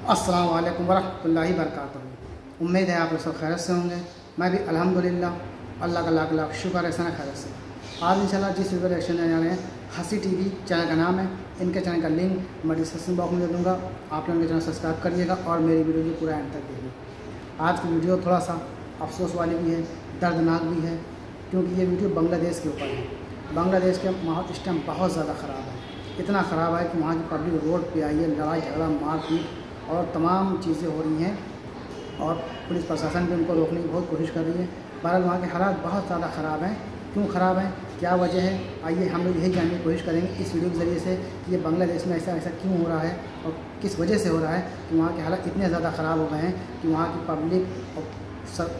अस्सलाम वालेकुम वरहमतुल्लाहि वबरकातुहू। उम्मीद है आप लोग सब खैरियत से होंगे। मैं भी अल्हम्दुलिल्लाह अल्लाह का लाख लाख शुक्र है सना खैरियत से। आज इंशाल्लाह जिस वीडियो रिएक्शन देने जा रहे हैं, हंसी टीवी चैनल का नाम है। इनके चैनल का लिंक मैं डिस्क्रिप्शन बॉक्स में दे दूँगा। आप लोग इनके चैनल सब्सक्राइब करिएगा और मेरी वीडियो जो पूरा एंड तक देखिए। आज की वीडियो थोड़ा सा अफसोस वाली भी है, दर्दनाक भी है, क्योंकि ये वीडियो बांग्लादेश के ऊपर है। बांग्लादेश के माहौल इस टाइम बहुत ज़्यादा ख़राब है। इतना ख़राब है कि वहाँ की पब्लिक रोड पे आई है, लड़ाई झगड़ा मारपीट और तमाम चीज़ें हो रही हैं और पुलिस प्रशासन भी उनको रोकने की बहुत कोशिश कर रही है। बहरहाल वहाँ के हालात बहुत ज़्यादा ख़राब हैं। क्यों ख़राब हैं, क्या वजह है, आइए हम लोग यही जानने की कोशिश करेंगे इस वीडियो के ज़रिए से कि ये बांग्लादेश में ऐसा क्यों हो रहा है और किस वजह से हो रहा है कि वहाँ के हालात इतने ज़्यादा ख़राब हो गए हैं कि वहाँ की पब्लिक और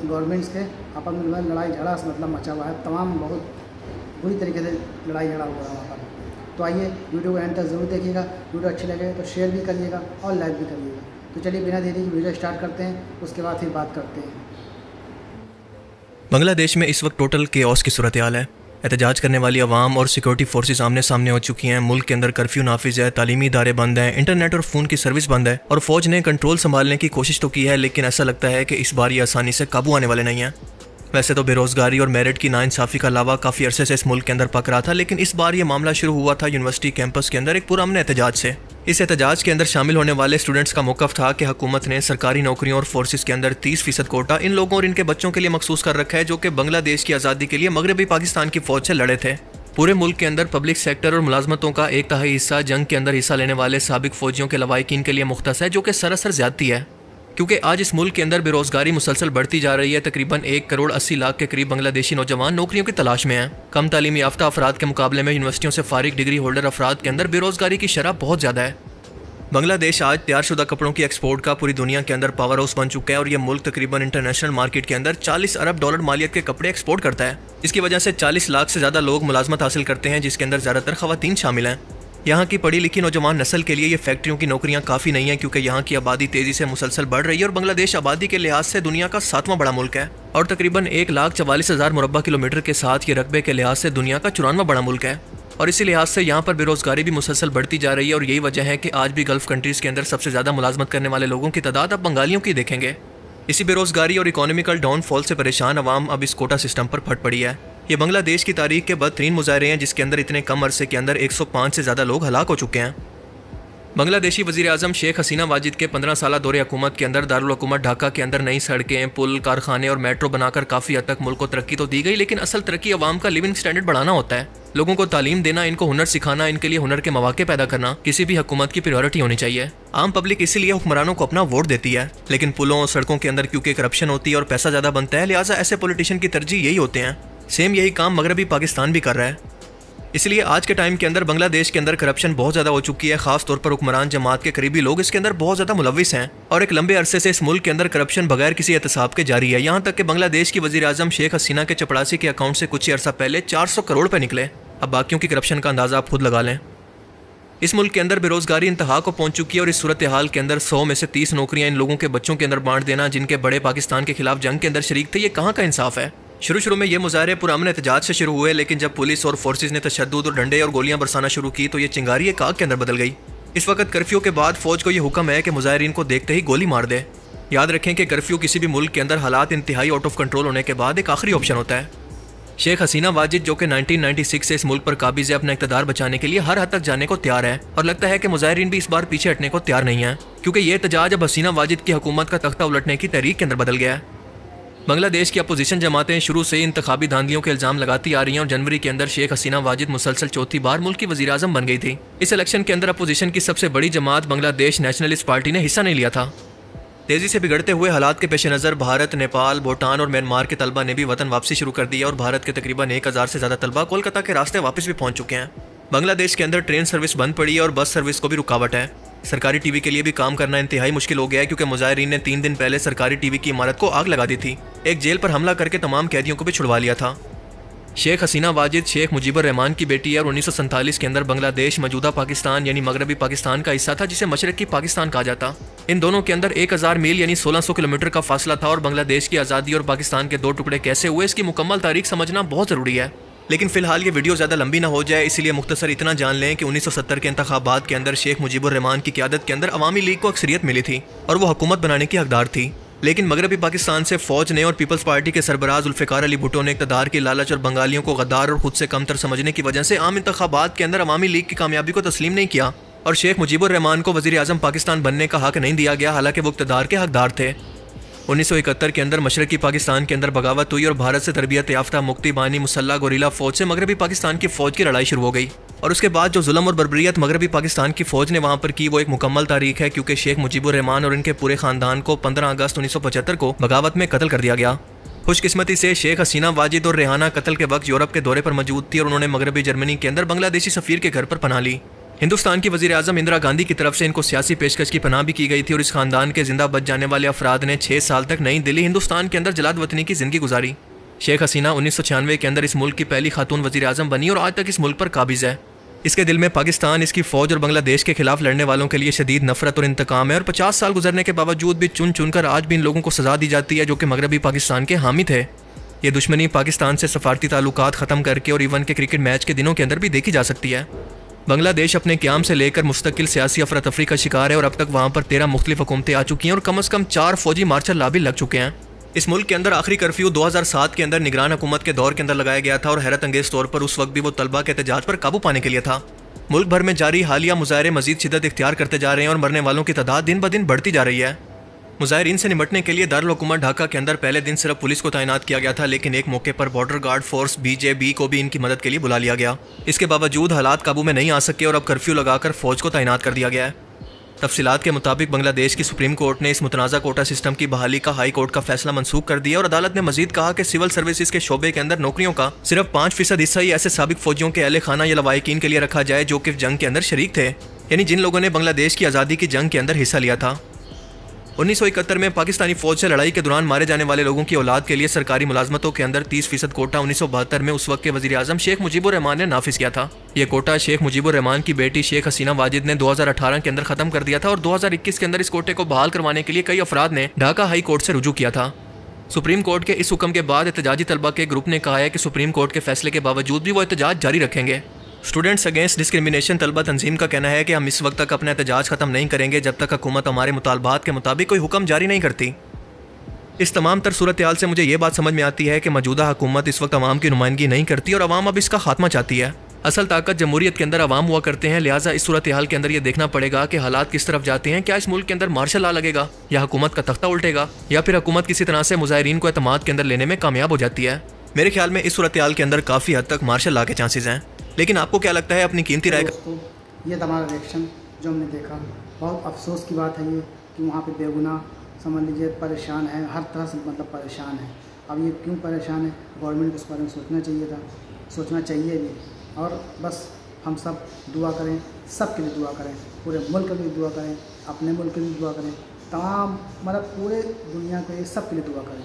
गवर्नमेंट्स के आपस में लड़ाई झगड़ा मतलब मचा हुआ है। तमाम बहुत बुरी तरीके से लड़ाई झगड़ा हुआ है वहाँ पर। तो आइए वीडियो को एंड तक ज़रूर देखिएगा। वीडियो अच्छी लगे तो शेयर भी करिएगा और लाइक भी करिएगा। तो चलिए बिना देरी की वीडियो स्टार्ट करते हैं, उसके बाद फिर बात करते हैं। बांग्लादेश में इस वक्त टोटल केओस की सूरत हाल है। एहतजाज करने वाली आवाम और सिक्योरिटी फोर्सेस आमने सामने हो चुकी हैं। मुल्क के अंदर कर्फ्यू नाफिज है, तालीमी इदारे बंद हैं, इंटरनेट और फ़ोन की सर्विस बंद है और फौज ने कंट्रोल संभालने की कोशिश तो की है, लेकिन ऐसा लगता है कि इस बार ये आसानी से काबू आने वाले नहीं हैं। वैसे तो बेरोजगारी और मेरिट की नाइंसाफ़ी का लावा काफ़ी अरसे से इस मुल्क के अंदर पक रहा था, लेकिन इस बार ये मामला शुरू हुआ था यूनिवर्सिटी कैंपस के अंदर एक पुरअमन एहतजाज से। इस एहतजाज के अंदर शामिल होने वाले स्टूडेंट्स का मौक़िफ़ था कि हुकूमत ने सरकारी नौकरियों और फोर्सेस के अंदर 30% कोटा इन लोगों और इनके बच्चों के लिए मखसूस कर रखा है, जो कि बांग्लादेश की आज़ादी के लिए मगरबी पाकिस्तान की फ़ौज से लड़े थे। पूरे मुल्क के अंदर पब्लिक सेक्टर और मुलाजमतों का 1/3 हिस्सा जंग के अंदर हिस्सा लेने वाले साबिक फौजियों के लवाहिकीन के लिए मुख्तस है, जो कि सरासर ज़्यादती है, क्योंकि आज इस मुल्क के अंदर बेरोजगारी मुसलसल बढ़ती जा रही है। तकरीबन 1,80,00,000 के करीब बांग्लादेशी नौजवान नौकरियों की तलाश में हैं। कम तालीमी याफ्ता अफराद के मुकाबले में यूनिवर्सिटियों से फारिग डिग्री होल्डर अफराद के अंदर बेरोजगारी की शरह बहुत ज़्यादा है। बांग्लादेश आज तैयारशुदा कपड़ों की एक्सपोर्ट का पूरी दुनिया के अंदर पावर हाउस बन चुका है और यह मुल्क तकरीबन इंटरनेशनल मार्केट के अंदर $40 अरब मालियत के कपड़े एक्सपोर्ट करता है। इसकी वजह से 40 लाख से ज़्यादा लोग मुलाजमत हासिल करते हैं, जिसके अंदर ज़्यादातर ख़वातीन शामिल हैं। यहाँ की पढ़ी लिखी नौजवान नस्ल के लिए ये फैक्ट्रियों की नौकरियाँ काफ़ी नहीं है, क्योंकि यहाँ की आबादी तेज़ी से मुसलसल बढ़ रही है और बांग्लादेश आबादी के लिहाज से दुनिया का 7वां बड़ा मुल्क है और तकरीबन 1,44,000 मुरब्बा किलोमीटर के साथ ये रकबे के लिहाज से दुनिया का 94वां बड़ा मुल्क है। और इसी लिहाज से यहाँ पर बेरोजगारी भी मुसलसल बढ़ती जा रही है और यही वजह है कि आज भी गल्फ कंट्रीज़ के अंदर सबसे ज़्यादा मुलाजमत करने वाले लोगों की तादाद अब बंगालियों की देखेंगे। इसी बेरोजगारी और इकोनॉमिकल डाउनफॉल से परेशान अवाम अब इस कोटा सिस्टम पर फट पड़ी है। ये बांग्लादेश की तारीख के बदतरीन मुजाहरे हैं, जिसके अंदर इतने कम अरसे के अंदर 105 से ज़्यादा लोग हलाक हो चुके हैं। बांग्लादेशी वज़ीर आज़म शेख हसीना वाजिद के 15 साला दौरे हुकूमत के अंदर दारुल हुकूमत ढाका के अंदर नई सड़कें, पुल, कारखाने और मेट्रो बनाकर काफ़ी हद तक मुल्क को तरक्की तो दी गई, लेकिन असल तरक्की अवाम का लिविंग स्टैंडर्ड बढ़ाना होता है। लोगों को तालीम देना, इनको हुनर सिखाना, इनके लिए हुनर के मौके पैदा करना किसी भी हुकूमत की प्रायोरिटी होनी चाहिए। आम पब्लिक इसीलिए हुक्मरानों को अपना वोट देती है, लेकिन पुलों और सड़कों के अंदर क्योंकि करप्शन होती है और पैसा ज़्यादा बनता है, लिहाजा ऐसे पॉलिटिशियन की तरजीह यही होते हैं। सेम यही काम मगरबी पाकिस्तान भी कर रहा है। इसलिए आज के टाइम के अंदर बांग्लादेश के अंदर करप्शन बहुत ज़्यादा हो चुकी है। खास तौर पर हुक्मरान जमात के करीबी लोग इसके अंदर बहुत ज़्यादा मुलविस हैं और एक लंबे अरसे से इस मुल्क के अंदर करप्शन बगैर किसी एहतसाब के जारी है। यहाँ तक कि बांग्लादेश की वज़ीर आज़म शेख हसीना के चपड़ासी के अकाउंट से कुछ ही अर्सा पहले 400 करोड़ रुपए निकले। अब बाकियों की करप्शन का अंदाज़ा आप खुद लगा लें। इस मुल्क के अंदर बेरोजगारी इंतहा को पहुंच चुकी है और इस सूरत हाल के अंदर 100 में से 30 नौकरियां इन लोगों के बच्चों के अंदर बांट देना, जिनके बड़े पाकिस्तान के खिलाफ जंग के अंदर शरीक थे, ये कहाँ का इंसाफ है। शुरू में ये मुजाहरे पुरअमन एहतजाज से शुरू हुए, लेकिन जब पुलिस और फोर्सेस ने तशद्दुद और डंडे और गोलियां बरसाना शुरू की तो ये चिंगारी एक आग के अंदर बदल गई। इस वक्त कर्फ्यू के बाद फौज को ये हुक्म है कि मुजाहरीन को देखते ही गोली मार दे। याद रखें कि कर्फ्यू किसी भी मुल्क के अंदर हालात इंतहाई आउट ऑफ कंट्रोल होने के बाद एक आखिरी ऑप्शन होता है। शेख हसीना वाजिद, जो कि 1996 से इस मुल्क पर काबिज है, अपना इक़्तिदार बचाने के लिए हर हद तक जाने को तैयार है और लगता है कि मुजाहरीन भी इस बार पीछे हटने को तैयार नहीं है, क्योंकि ये एहतजाज अब हसीना वाजिद की हुकूमत का तख्ता उलटने की तहरीक के अंदर बदल गया है। बांग्लादेश की अपोजिशन जमातें शुरू से इंतखाबी धांधलियों के इल्जाम लगाती आ रही हैं और जनवरी के अंदर शेख हसीना वाजिद मुसलसल चौथी बार मुल्क की वज़ीर आज़म बन गई थी। इस इलेक्शन के अंदर अपोजिशन की सबसे बड़ी जमात बांग्लादेश नेशनलिस्ट पार्टी ने हिस्सा नहीं लिया था। तेज़ी से बिगड़ते हुए हालात के पेश नज़र भारत, नेपाल, भूटान और म्यांमार के तलबा ने भी वतन वापसी शुरू कर दी है और भारत के तकरीबन 1000 से ज़्यादा तलबा कोलकाता के रास्ते वापस भी पहुँच चुके हैं। बांग्लादेश के अंदर ट्रेन सर्विस बंद पड़ी है और बस सर्विस को भी रुकावट है। सरकारी टीवी के लिए भी काम करना इंतहाई मुश्किल हो गया है, क्योंकि मुजाहिरीन ने 3 दिन पहले सरकारी टीवी की इमारत को आग लगा दी थी। एक जेल पर हमला करके तमाम कैदियों को भी छुड़वा लिया था। शेख हसीना वाजिद शेख मुजीबुर रहमान की बेटी है और 1947 के अंदर बांग्लादेश मौजूदा पाकिस्तान यानी मगरबी पाकिस्तान का हिस्सा था, जिसे मशरकी पाकिस्तान कहा जाता। इन दोनों के अंदर 1000 मील यानी 1600 किलोमीटर का फासला था और बांग्लादेश की आज़ादी और पाकिस्तान के 2 टुकड़े कैसे हुए, इसकी मुकम्मल तारीख समझना बहुत ज़रूरी है। लेकिन फिलहाल ये वीडियो ज़्यादा लंबी ना हो जाए, इसलिए मुख्तसर इतना जान लें कि 1970 के इंतखाबात के अंदर शेख मुजीबुर रहमान की क़यादत के अंदर अवामी लीग को अक्सरियत मिली थी और वो हुकूमत बनाने की हकदार थी। लेकिन मगरबी पाकिस्तान से फ़ौज ने और पीपल्स पार्टी के सरबराह जुल्फ़िकार अली भुट्टो ने इक़्तिदार की लालच और बंगालियों को गद्दार और खुद से कमतर समझने की वजह से आम इंतखाबात के अंदर अवामी लीग की कामयाबी को तस्लीम नहीं किया और शेख मुजीबुर रहमान को वज़ीर आज़म पाकिस्तान बनने का हक नहीं दिया गया, हालांकि वो इक़्तिदार के हकदार थे। 1971 के अंदर मशरक़ी पाकिस्तान के अंदर बगावत हुई और भारत से तरबियत याफ्ता मुक्ति बानी मुसल्ला गोरिल्ला फ़ौज से मगरबी पाकिस्तान की फ़ौज की लड़ाई शुरू हो गई और उसके बाद जो जुल्म और बर्बरियत मगरबी पाकिस्तान की फ़ौज ने वहाँ पर की वो एक मुकम्मल तारीख है, क्योंकि शेख मुजीबुर रहमान और इनके पूरे ख़ानदान को 15 अगस्त 1975 को बगावत में कत्ल कर दिया गया। खुशकिस्मती से शेख हसीना वाजिद और रेहाना कत्ल के वक्त यूरोप के दौरे पर मौजूद थी और उन्होंने मगरबी जर्मनी के अंदर बांग्लादेशी सफ़ीर के घर पर पनाह ली। हिंदुस्तान की वज़ीर आज़म इंदिरा गांधी की तरफ से इनको सियासी पेशकश की पनाह भी की गई थी और इस खानदान के जिंदा बच जाने वाले अफराद ने 6 साल तक नई दिल्ली हिंदुस्तान के अंदर जलाद वतनी की ज़िंदगी गुजारी। शेख हसीना 1996 के अंदर इस मुल्क की पहली खातून वज़ीर आज़म बनी और आज तक इस मुल्क पर काबिज़ है। इसके दिल में पाकिस्तान, इसकी फ़ौज और बांग्लादेश के खिलाफ लड़ने वालों के लिए शदीद नफरत और इंतकाम है और 50 साल गुजरने के बावजूद भी चुन चुन कर आज भी इन लोगों को सज़ा दी जाती है जो कि मगरबी पाकिस्तान के हामी थे। ये दुश्मनी पाकिस्तान से सफारती ताल्लुकात ख़त्म करके और इवन के क्रिकेट मैच के दिनों के अंदर भी देखी जा सकती है। बांग्लादेश अपने क़याम से लेकर मुस्तकिल सियासी अफरा तफरी का शिकार है और अब तक वहाँ पर 13 मुख्तलिफ हुकूमतें आ चुकी हैं और कम से कम 4 फौजी मार्शल लॉ भी लग चुके हैं। इस मुल्क के अंदर आखिरी कर्फ्यू 2007 के अंदर निगरान हुकूमत के दौर के अंदर लगाया गया था और हैरत अंगेज़ तौर पर उस वक्त भी वो तलबा के एहतजाज पर काबू पाने के लिए था। मुल्क भर में जारी हालिया मुजाहरे मजीद शिद्दत इख्तियार करते जा रहे हैं और मरने वालों की तादाद दिन ब दिन बढ़ती जा रही है। मुजाहिरीन से निपटने के लिए दारुल हुकूमत ढाका के अंदर पहले दिन सिर्फ पुलिस को तैनात किया गया था, लेकिन एक मौके पर बॉर्डर गार्ड फोर्स BJB को भी इनकी मदद के लिए बुला लिया गया। इसके बावजूद हालात काबू में नहीं आ सके और अब कर्फ्यू लगाकर फौज को तैनात कर दिया गया है। तफसीलात के मुताबिक बांग्लादेश की सुप्रीम कोर्ट ने इस मुतनाज़ा कोटा सिस्टम की बहाली का हाई कोर्ट का फैसला मनसूख कर दिया और अदालत ने मजीद कहा कि सिविल सर्विसेज के शोबे के अंदर नौकरियों का सिर्फ 5% हिस्सा ही ऐसे साबिक फौजियों के अहले खाना या लवाहिकीन के लिए रखा जाए जो कि जंग के अंदर शरीक थे, यानी जिन लोगों ने बांग्लादेश की आज़ादी की जंग के अंदर हिस्सा लिया था। 1971 में पाकिस्तानी फौज से लड़ाई के दौरान मारे जाने वाले लोगों की औलाद के लिए सरकारी मुलाजमतों के अंदर 30% कोटा 1972 में उस वक्त के वज़ीर आज़म शेख मुजीबुर रहमान ने नाफिज किया था। यह कोटा शेख मुजीबुर रहमान की बेटी शेख हसीना वाजिद ने 2018 के अंदर ख़त्म कर दिया था और 2021 के अंदर इस कोटे को बहाल करवाने के लिए कई अफराद ने ढाका हाई कोर्ट से रुजू किया था। सुप्रीम कोर्ट के इस हुक्म के बाद एहतजाजी तलबा के ग्रुप ने कहा है कि सुप्रीम कोर्ट के फैसले के बावजूद भी वो एहतजाज जारी रखेंगे। स्टूडेंट्स अगेंस्ट डिस्क्रिमिनेशन तलबा तंजीम का कहना है कि हम इस वक्त तक अपना एहतजाज ख़त्म नहीं करेंगे जब तक हुकूमत हमारे मुतालबात के मुताबिक कोई हुक्म जारी नहीं करती। इस तमाम तर सूरत हाल से मुझे ये बात समझ में आती है कि मौजूदा हुकूमत इस वक्त अवाम की नुमाइंदगी नहीं करती और अवाम अब इसका खात्मा चाहती है। असल ताकत जमहूरियत के अंदर अवाम हुआ करते हैं, लिहाजा इस सूरत हाल के अंदर ये देखना पड़ेगा कि हालात किस तरफ जाते हैं। क्या इस मुल्क के अंदर मार्शल लॉ लगेगा या हुकूमत का तख्ता उल्टेगा या फिर हुकूमत किसी तरह से मुजाहिरीन को एतमाद के अंदर लेने में कामयाब हो जाती है। मेरे ख्याल में इस सूरत हाल के अंदर काफ़ी हद तक मार्शल लॉ के चांसेस हैं, लेकिन आपको क्या लगता है? अपनी कीमती राय दोस्तों, ये हमारा रिएक्शन जो हमने देखा, बहुत अफसोस की बात है ये कि वहाँ पे बेगुनाह समझ लीजिए परेशान है, हर तरह से मतलब परेशान है। अब ये क्यों परेशान है, गवर्नमेंट को इस बारे में सोचना चाहिए था, सोचना चाहिए भी। और बस हम सब दुआ करें, सब के लिए दुआ करें, पूरे मुल्क के लिए दुआ करें, अपने मुल्क के लिए दुआ करें, तमाम मतलब पूरे दुनिया के लिए सब के लिए दुआ करें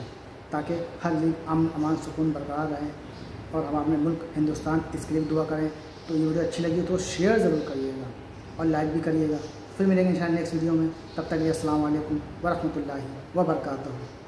ताकि हर जगह अमन अमान सुकून बरकरार रहे और हम अपने मुल्क हिंदुस्तान इसके लिए दुआ करें। तो ये वीडियो अच्छी लगी तो शेयर ज़रूर करिएगा और लाइक भी करिएगा। फिर मिलेंगे इंशाअल्लाह नेक्स्ट वीडियो में, तब तक के लिए अस्सलाम वालेकुम व रहमतुल्लाहि व बरकातहू।